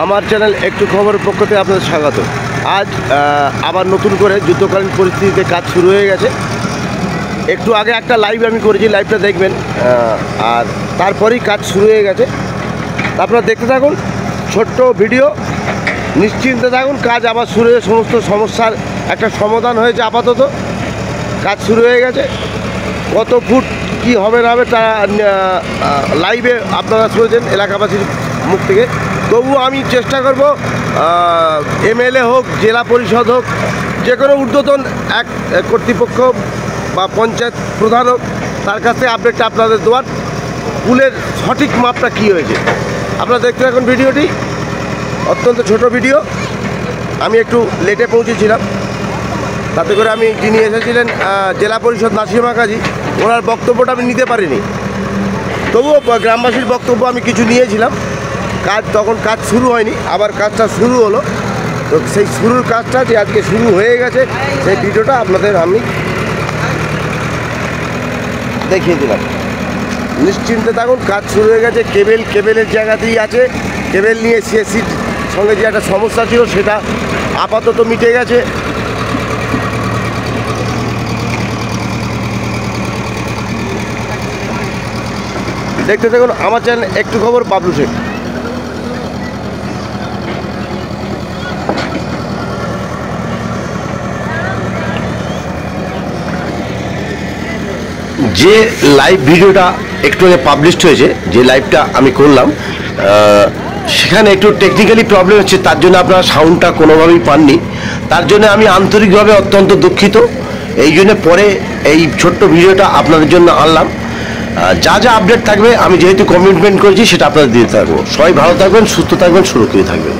আমার চ্যানেল একটু খবরের পক্ষ থেকে আপনাদের স্বাগত। আজ আবার নতুন করে যুদ্ধকালীন পরিস্থিতিতে কাজ শুরু হয়ে গেছে। একটু আগে একটা লাইভ আমি করেছি, লাইভটা দেখবেন, আর তারপরেই কাজ শুরু হয়ে গেছে। আপনারা দেখতে থাকুন, ছোট্ট ভিডিও, নিশ্চিন্তে থাকুন। কাজ আবার শুরু হয়ে সমস্ত সমস্যার একটা সমাধান হয়েছে। আপাতত কাজ শুরু হয়ে গেছে। কত ফুট কি হবে না হবে তা লাইভে আপনারা শুনেছেন এলাকাবাসীর মুখ থেকে। তবুও আমি চেষ্টা করব, এমএলএ হোক, জেলা পরিষদ হোক, যে কোনো ঊর্ধ্বতন এক কর্তৃপক্ষ বা পঞ্চায়েত প্রধান হোক, তার কাছ থেকে আপডেটটা আপনাদের দেওয়ার, পুলের সঠিক মাপটা কী হয়েছে। আপনারা দেখতে থাকুন ভিডিওটি, অত্যন্ত ছোট ভিডিও। আমি একটু লেটে পৌঁছেছিলাম, তাতে করে আমি যিনি এসেছিলেন জেলা পরিষদ নাসিমা কাজী, ওনার বক্তব্যটা আমি নিতে পারিনি। তবুও গ্রামবাসীর বক্তব্য আমি কিছু নিয়েছিলাম। তখন কাজ শুরু হয়নি, আবার কাজটা শুরু হলো। তো সেই শুরুর কাজটা যে আজকে শুরু হয়ে গেছে, সেই ভিডিওটা আপনাদের আমি দেখিয়ে দিলাম। নিশ্চিন্তে থাকুন, কাজ শুরু হয়ে গেছে। কেবেলের জায়গাতেই আছে। কেবেল নিয়ে সিএসসির সঙ্গে যে একটা সমস্যা ছিল, সেটা আপাতত মিটে গেছে। দেখতে থাকুন আমার চ্যানেল একটু খবর, বাবলু শেখ। যে লাইভ ভিডিওটা একটু আগে পাবলিশড হয়েছে, যে লাইভটা আমি করলাম, সেখানে একটু টেকনিক্যালি প্রবলেম হচ্ছে, তার জন্য আপনারা সাউন্ডটা কোনোভাবেই পাননি। তার জন্য আমি আন্তরিকভাবে অত্যন্ত দুঃখিত। এই জন্য পরে এই ছোট্ট ভিডিওটা আপনাদের জন্য আনলাম। যা যা আপডেট থাকবে, আমি যেহেতু কমিটমেন্ট করেছি, সেটা আপনাদের দিতে থাকবো। সবাই ভালো থাকবেন, সুস্থ থাকবেন, সুরক্ষিত থাকবেন।